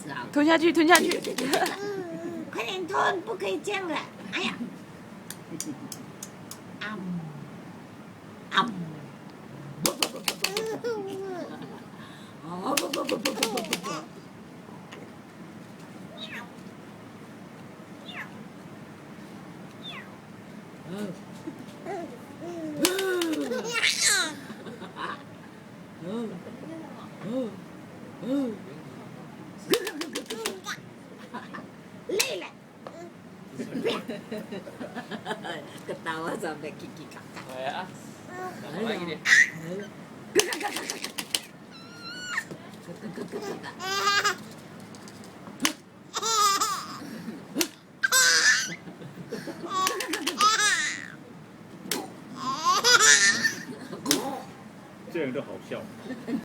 子啊！吞下去，吞下去。快点吞，不可以这样了。哎呀，啊，啊，不不不不不不不，哦不不不不不不不。累了，ketawa sampai gigi kakak. Ya. Lagi deh. 这样就好笑。